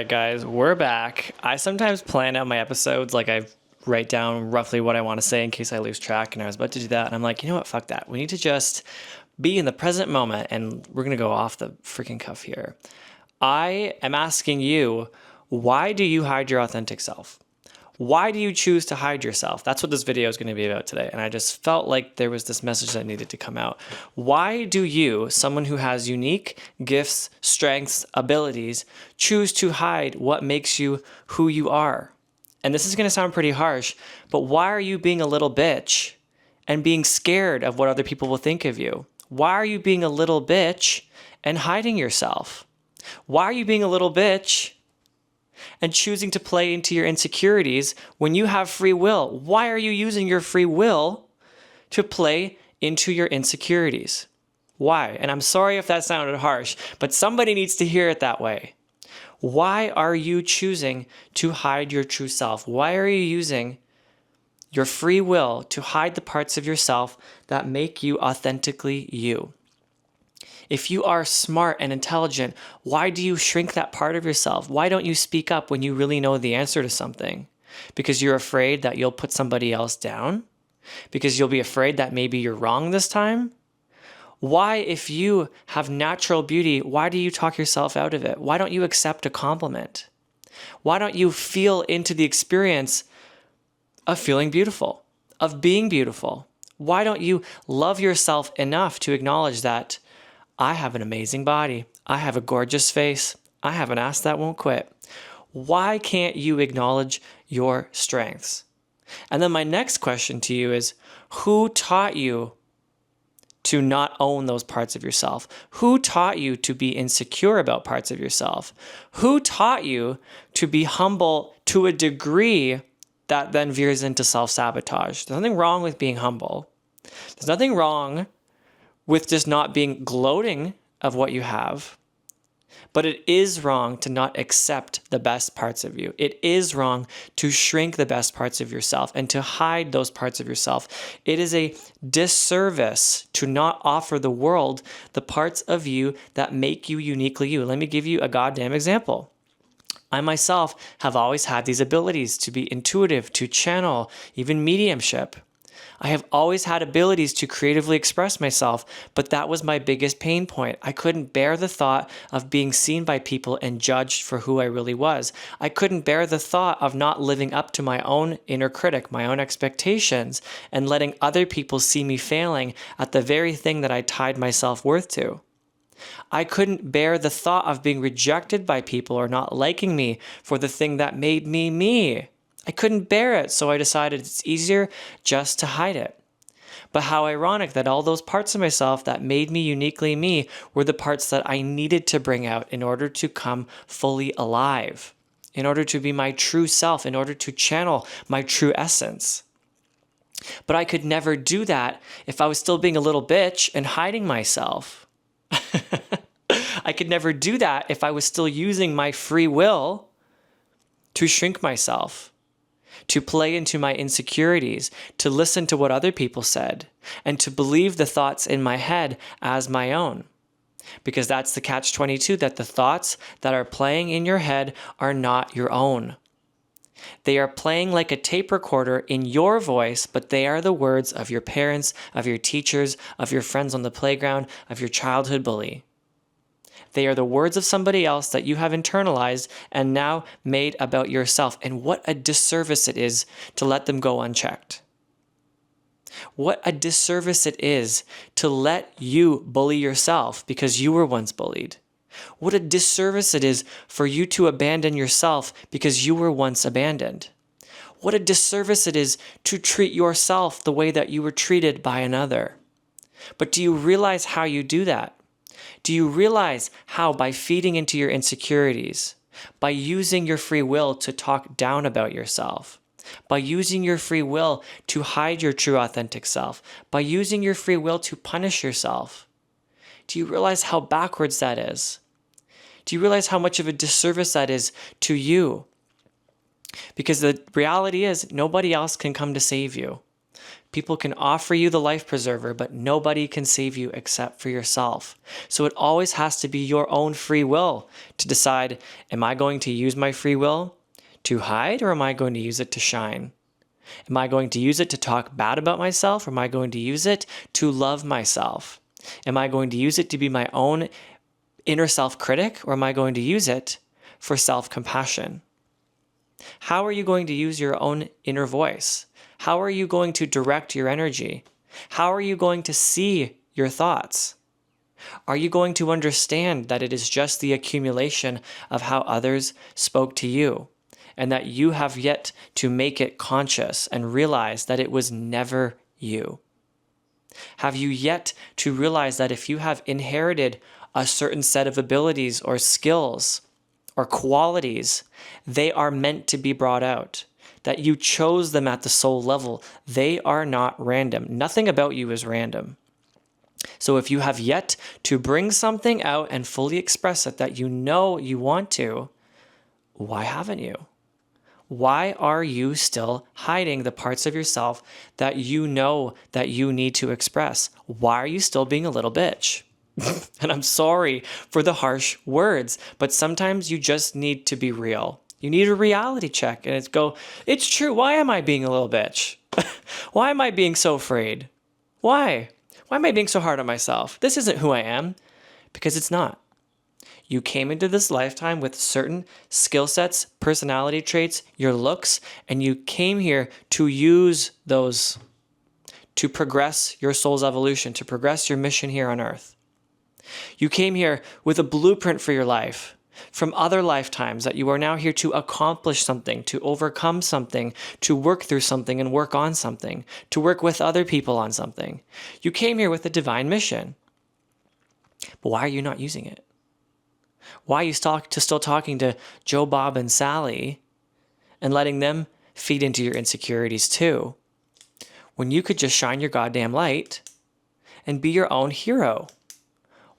right, guys, we're back. I sometimes plan out my episodes, like I write down roughly what I want to say in case I lose track, and I was about to do that, and I'm like, you know what, fuck that. We need to just be in the present moment, and we're going to go off the freaking cuff here. I am asking you, why do you hide your authentic self? Why do you choose to hide yourself? That's what this video is going to be about today. And I just felt like there was this message that needed to come out. Why do you, someone who has unique gifts, strengths, abilities, choose to hide what makes you who you are? And this is going to sound pretty harsh, but why are you being a little bitch and being scared of what other people will think of you? Why are you being a little bitch and hiding yourself? Why are you being a little bitch and choosing to play into your insecurities when you have free will? Why are you using your free will to play into your insecurities? Why? And I'm sorry if that sounded harsh, but somebody needs to hear it that way. Why are you choosing to hide your true self? Why are you using your free will to hide the parts of yourself that make you authentically you? If you are smart and intelligent, why do you shrink that part of yourself? Why don't you speak up when you really know the answer to something? Because you're afraid that you'll put somebody else down? Because you'll be afraid that maybe you're wrong this time? Why, if you have natural beauty, why do you talk yourself out of it? Why don't you accept a compliment? Why don't you feel into the experience of feeling beautiful, of being beautiful? Why don't you love yourself enough to acknowledge that I have an amazing body. I have a gorgeous face. I have an ass that won't quit. Why can't you acknowledge your strengths? And then my next question to you is, who taught you to not own those parts of yourself? Who taught you to be insecure about parts of yourself? Who taught you to be humble to a degree that then veers into self-sabotage? There's nothing wrong with being humble. There's nothing wrong with just not being gloating of what you have. But it is wrong to not accept the best parts of you. It is wrong to shrink the best parts of yourself and to hide those parts of yourself. It is a disservice to not offer the world the parts of you that make you uniquely you. Let me give you a goddamn example. I myself have always had these abilities to be intuitive, to channel, even mediumship. I have always had abilities to creatively express myself, but that was my biggest pain point. I couldn't bear the thought of being seen by people and judged for who I really was. I couldn't bear the thought of not living up to my own inner critic, my own expectations, and letting other people see me failing at the very thing that I tied my self-worth to. I couldn't bear the thought of being rejected by people or not liking me for the thing that made me me. I couldn't bear it, so I decided it's easier just to hide it. But how ironic that all those parts of myself that made me uniquely me were the parts that I needed to bring out in order to come fully alive, in order to be my true self, in order to channel my true essence. But I could never do that if I was still being a little bitch and hiding myself. I could never do that if I was still using my free will to shrink myself, to play into my insecurities, to listen to what other people said, and to believe the thoughts in my head as my own. Because that's the catch-22, that the thoughts that are playing in your head are not your own. They are playing like a tape recorder in your voice, but they are the words of your parents, of your teachers, of your friends on the playground, of your childhood bully. They are the words of somebody else that you have internalized and now made about yourself. And what a disservice it is to let them go unchecked. What a disservice it is to let you bully yourself because you were once bullied. What a disservice it is for you to abandon yourself because you were once abandoned. What a disservice it is to treat yourself the way that you were treated by another. But do you realize how you do that? Do you realize how, by feeding into your insecurities, by using your free will to talk down about yourself, by using your free will to hide your true authentic self, by using your free will to punish yourself, do you realize how backwards that is? Do you realize how much of a disservice that is to you? Because the reality is, nobody else can come to save you. People can offer you the life preserver, but nobody can save you except for yourself. So it always has to be your own free will to decide, am I going to use my free will to hide, or am I going to use it to shine? Am I going to use it to talk bad about myself, or am I going to use it to love myself? Am I going to use it to be my own inner self-critic, or am I going to use it for self-compassion? How are you going to use your own inner voice? How are you going to direct your energy? How are you going to see your thoughts? Are you going to understand that it is just the accumulation of how others spoke to you, and that you have yet to make it conscious and realize that it was never you? Have you yet to realize that if you have inherited a certain set of abilities or skills or qualities, they are meant to be brought out? That you chose them at the soul level. They are not random. Nothing about you is random. So if you have yet to bring something out and fully express it that you know you want to, why haven't you? Why are you still hiding the parts of yourself that you know that you need to express? Why are you still being a little bitch? And I'm sorry for the harsh words, but sometimes you just need to be real. You need a reality check and it's true. Why am I being a little bitch? Why am I being so afraid? Why? Why am I being so hard on myself? This isn't who I am. Because it's not. You came into this lifetime with certain skill sets, personality traits, your looks, and you came here to use those to progress your soul's evolution, to progress your mission here on earth. You came here with a blueprint for your life from other lifetimes that you are now here to accomplish something, to overcome something, to work through something and work on something, to work with other people on something. You came here with a divine mission. But why are you not using it? Why are you still talking to Joe, Bob, and Sally and letting them feed into your insecurities too, when you could just shine your goddamn light and be your own hero?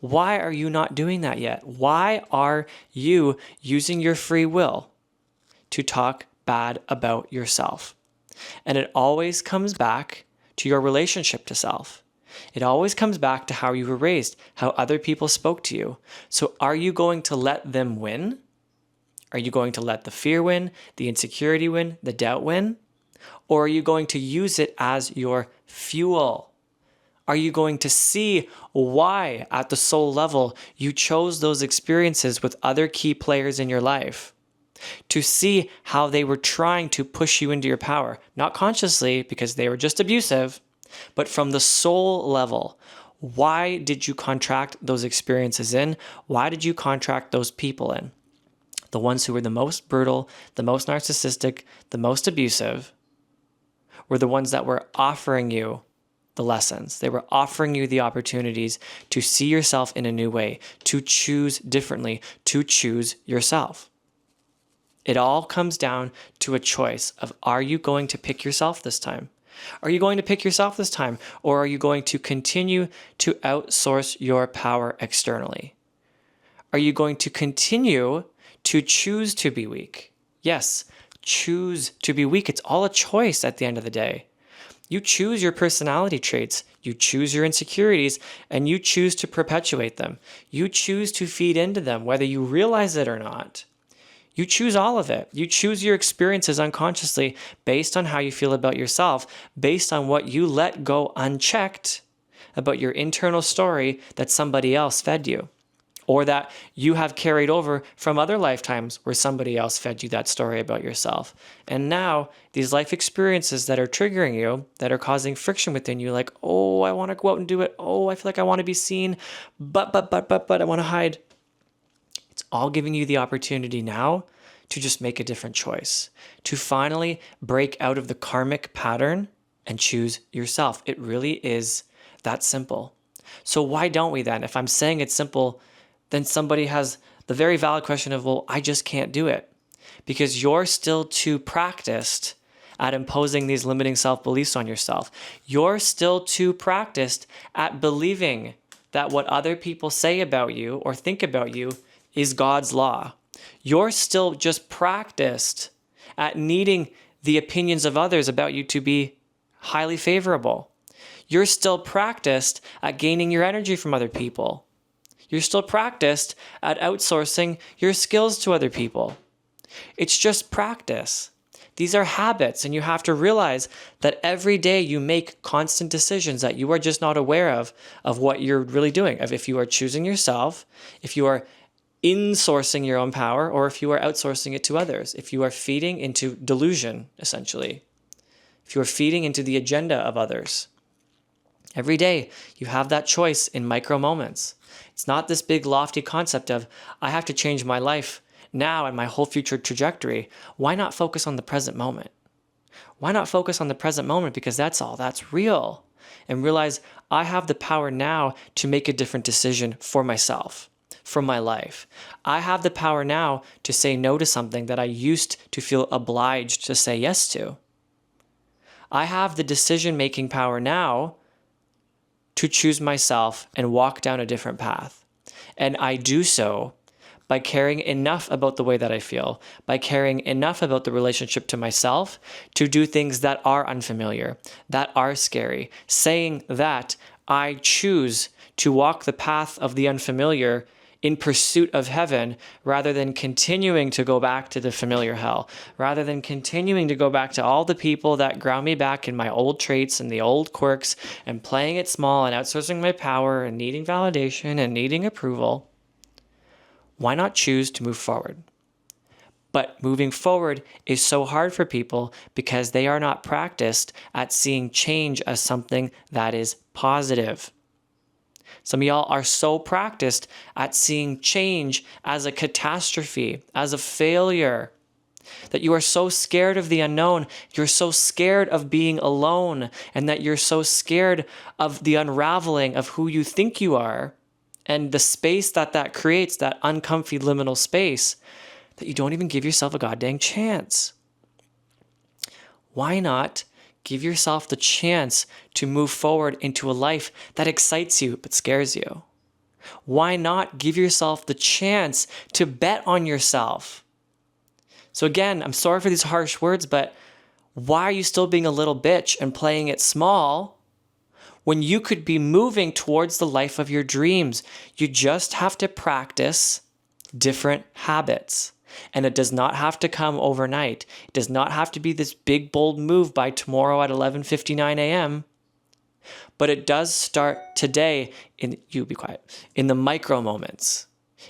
Why are you not doing that yet? Why are you using your free will to talk bad about yourself? And it always comes back to your relationship to self. It always comes back to how you were raised, how other people spoke to you. So are you going to let them win? Are you going to let the fear win, the insecurity win, the doubt win? Or are you going to use it as your fuel? Are you going to see why at the soul level you chose those experiences with other key players in your life? To see how they were trying to push you into your power, not consciously because they were just abusive, but from the soul level. Why did you contract those experiences in? Why did you contract those people in? The ones who were the most brutal, the most narcissistic, the most abusive were the ones that were offering you the lessons. They were offering you the opportunities to see yourself in a new way, to choose differently, to choose yourself. It all comes down to a choice of, are you going to pick yourself this time? Are you going to pick yourself this time? Or are you going to continue to outsource your power externally? Are you going to continue to choose to be weak? Yes, choose to be weak. It's all a choice at the end of the day. You choose your personality traits, you choose your insecurities, and you choose to perpetuate them. You choose to feed into them, whether you realize it or not. You choose all of it. You choose your experiences unconsciously based on how you feel about yourself, based on what you let go unchecked about your internal story that somebody else fed you, or that you have carried over from other lifetimes where somebody else fed you that story about yourself. And now these life experiences that are triggering you, that are causing friction within you, like, oh, I want to go out and do it. Oh, I feel like I want to be seen, but I want to hide. It's all giving you the opportunity now to just make a different choice, to finally break out of the karmic pattern and choose yourself. It really is that simple. So why don't we then? If I'm saying it's simple, then somebody has the very valid question of, well, I just can't do it because you're still too practiced at imposing these limiting self-beliefs on yourself. You're still too practiced at believing that what other people say about you or think about you is God's law. You're still just practiced at needing the opinions of others about you to be highly favorable. You're still practiced at gaining your energy from other people. You're still practiced at outsourcing your skills to other people. It's just practice. These are habits, and you have to realize that every day you make constant decisions that you are just not aware of what you're really doing. If you are choosing yourself, if you are insourcing your own power, or if you are outsourcing it to others, if you are feeding into delusion, essentially, if you are feeding into the agenda of others. Every day you have that choice in micro moments. It's not this big lofty concept of, I have to change my life now and my whole future trajectory. Why not focus on the present moment? Why not focus on the present moment? Because that's all that's real. And realize I have the power now to make a different decision for myself, for my life. I have the power now to say no to something that I used to feel obliged to say yes to. I have the decision-making power now to choose myself and walk down a different path. And I do so by caring enough about the way that I feel, by caring enough about the relationship to myself to do things that are unfamiliar, that are scary, saying that I choose to walk the path of the unfamiliar in pursuit of heaven, rather than continuing to go back to the familiar hell, rather than continuing to go back to all the people that ground me back in my old traits and the old quirks and playing it small and outsourcing my power and needing validation and needing approval. Why not choose to move forward? But moving forward is so hard for people because they are not practiced at seeing change as something that is positive. Some of y'all are so practiced at seeing change as a catastrophe, as a failure, that you are so scared of the unknown, you're so scared of being alone, and that you're so scared of the unraveling of who you think you are and the space that creates, that uncomfy liminal space, that you don't even give yourself a goddamn chance. Why not give yourself the chance to move forward into a life that excites you but scares you? Why not give yourself the chance to bet on yourself? So again, I'm sorry for these harsh words, but why are you still being a little bitch and playing it small when you could be moving towards the life of your dreams? You just have to practice different habits. And it does not have to come overnight. It does not have to be this big, bold move by tomorrow at 11:59 a.m. But it does start today in the micro moments.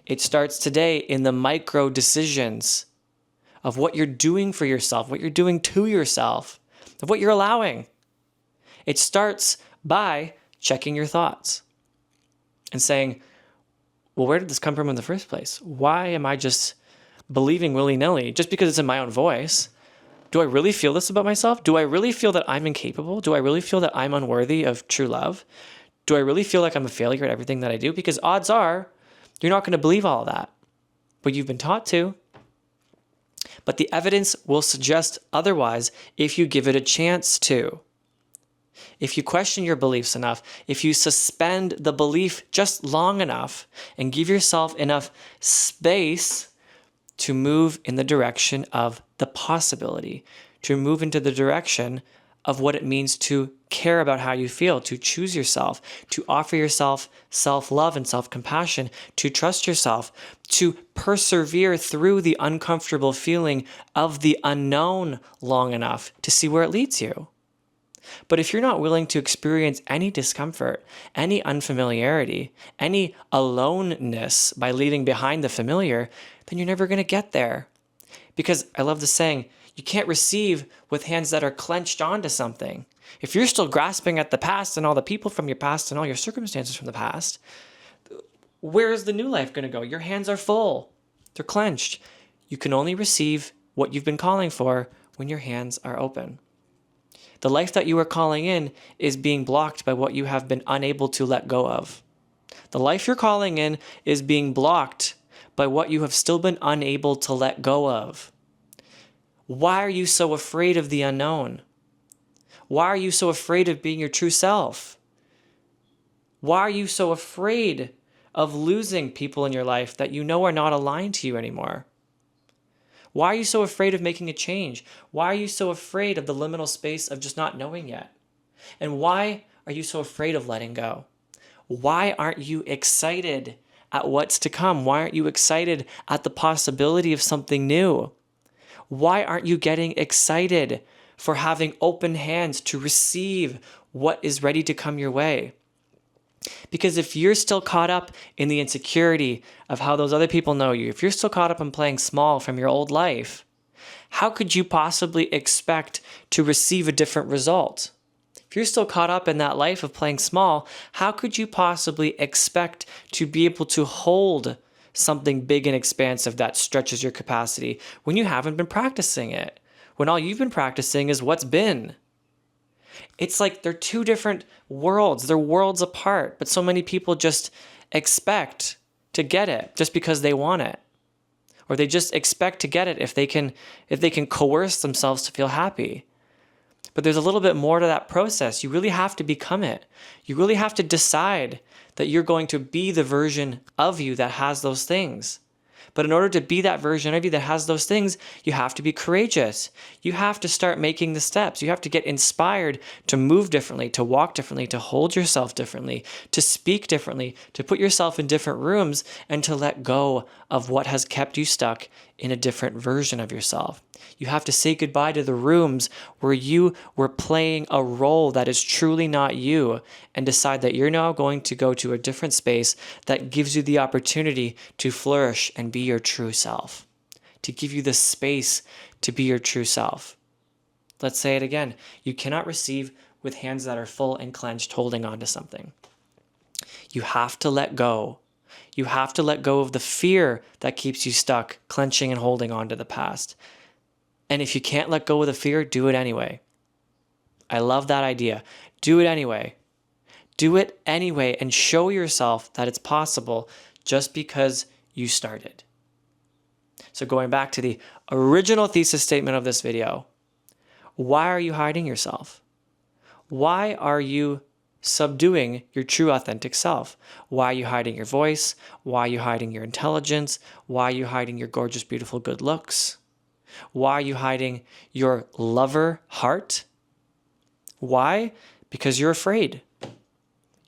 It starts today in the micro decisions of what you're doing for yourself, what you're doing to yourself, of what you're allowing. It starts by checking your thoughts and saying, well, where did this come from in the first place? Why am I just believing willy-nilly just because it's in my own voice? Do I really feel this about myself? Do I really feel that I'm incapable? Do I really feel that I'm unworthy of true love? Do I really feel like I'm a failure at everything that I do? Because odds are you're not going to believe all of that, but you've been taught to. But the evidence will suggest otherwise if you give it a chance to. If you question your beliefs enough, if you suspend the belief just long enough and give yourself enough space to move in the direction of the possibility, to move into the direction of what it means to care about how you feel, to choose yourself, to offer yourself self-love and self-compassion, to trust yourself, to persevere through the uncomfortable feeling of the unknown long enough to see where it leads you. But if you're not willing to experience any discomfort, any unfamiliarity, any aloneness by leaving behind the familiar, then you're never going to get there. Because I love the saying, you can't receive with hands that are clenched onto something. If you're still grasping at the past and all the people from your past and all your circumstances from the past, where is the new life going to go? Your hands are full. They're clenched. You can only receive what you've been calling for when your hands are open. The life that you are calling in is being blocked by what you have been unable to let go of. The life you're calling in is being blocked by what you have still been unable to let go of. Why are you so afraid of the unknown? Why are you so afraid of being your true self? Why are you so afraid of losing people in your life that you know are not aligned to you anymore? Why are you so afraid of making a change? Why are you so afraid of the liminal space of just not knowing yet? And why are you so afraid of letting go? Why aren't you excited at what's to come? Why aren't you excited at the possibility of something new? Why aren't you getting excited for having open hands to receive what is ready to come your way? Because if you're still caught up in the insecurity of how those other people know you, if you're still caught up in playing small from your old life, how could you possibly expect to receive a different result? If you're still caught up in that life of playing small, how could you possibly expect to be able to hold something big and expansive that stretches your capacity when you haven't been practicing it? When all you've been practicing is what's been. It's like they're two different worlds. They're worlds apart, but so many people just expect to get it just because they want it. Or they just expect to get it if they can coerce themselves to feel happy. But there's a little bit more to that process. You really have to become it. You really have to decide that you're going to be the version of you that has those things. But in order to be that version of you that has those things, you have to be courageous. You have to start making the steps. You have to get inspired to move differently, to walk differently, to hold yourself differently, to speak differently, to put yourself in different rooms, and to let go of what has kept you stuck in a different version of yourself. You have to say goodbye to the rooms where you were playing a role that is truly not you, and decide that you're now going to go to a different space that gives you the opportunity to flourish and be your true self, to give you the space to be your true self. Let's say it again. You cannot receive with hands that are full and clenched, holding on to something. You have to let go. You have to let go of the fear that keeps you stuck, clenching and holding on to the past. And if you can't let go of the fear, do it anyway. I love that idea. Do it anyway. Do it anyway and show yourself that it's possible just because you started. So going back to the original thesis statement of this video, why are you hiding yourself? Why are you subduing your true authentic self? Why are you hiding your voice? Why are you hiding your intelligence? Why are you hiding your gorgeous, beautiful, good looks? Why are you hiding your lover heart? Why? Because you're afraid.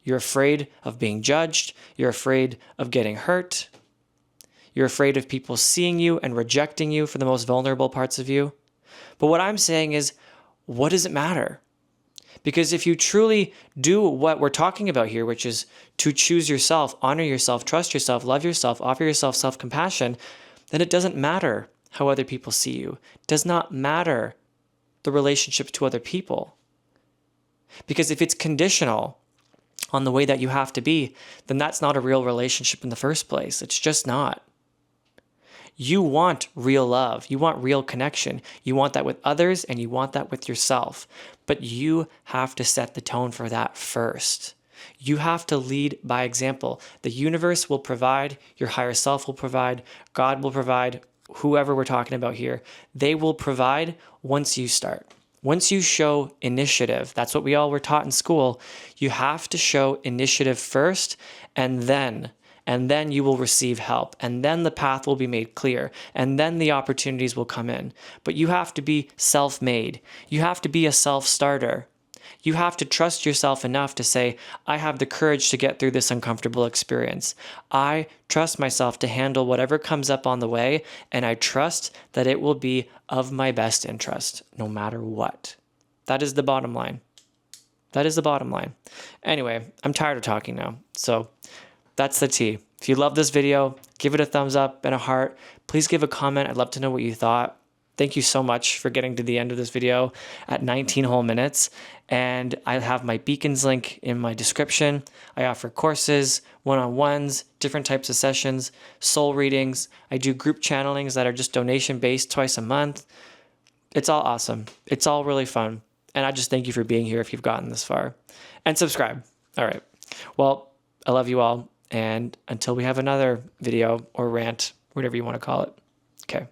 You're afraid of being judged. You're afraid of getting hurt. You're afraid of people seeing you and rejecting you for the most vulnerable parts of you. But what I'm saying is, what does it matter? Because if you truly do what we're talking about here, which is to choose yourself, honor yourself, trust yourself, love yourself, offer yourself self-compassion, then it doesn't matter how other people see you. It does not matter the relationship to other people. Because if it's conditional on the way that you have to be, then that's not a real relationship in the first place. It's just not. You want real love. You want real connection. You want that with others and you want that with yourself. But you have to set the tone for that first. You have to lead by example. The universe will provide, your higher self will provide, God will provide, whoever we're talking about here, they will provide once you start. Once you show initiative, that's what we all were taught in school. You have to show initiative first, and then you will receive help, and then the path will be made clear, and then the opportunities will come in. But you have to be self-made. You have to be a self-starter. You have to trust yourself enough to say, I have the courage to get through this uncomfortable experience. I trust myself to handle whatever comes up on the way, and I trust that it will be of my best interest, no matter what. That is the bottom line. That is the bottom line. Anyway, I'm tired of talking now, so that's the tea. If you love this video, give it a thumbs up and a heart. Please give a comment. I'd love to know what you thought. Thank you so much for getting to the end of this video at 19 whole minutes. And I have my beacons link in my description. I offer courses, one-on-ones, different types of sessions, soul readings. I do group channelings that are just donation-based twice a month. It's all awesome. It's all really fun. And I just thank you for being here if you've gotten this far. And subscribe. All right. Well, I love you all. And until we have another video or rant, whatever you want to call it. Okay.